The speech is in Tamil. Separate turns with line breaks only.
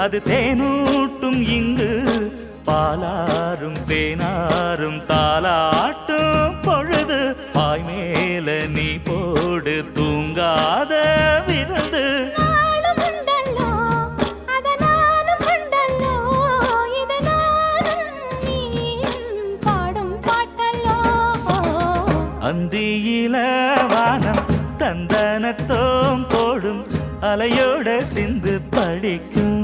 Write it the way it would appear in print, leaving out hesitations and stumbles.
அது தேனூட்டும் இங்கு பாலாரும் தேனாரும் தாலாட்டும் பொழுது பாய் மேல நீ போடு தூங்காத விருந்து அந்தியில வானம் தந்தனத்தோம் போடும் அலையோட சிந்து படிக்கும்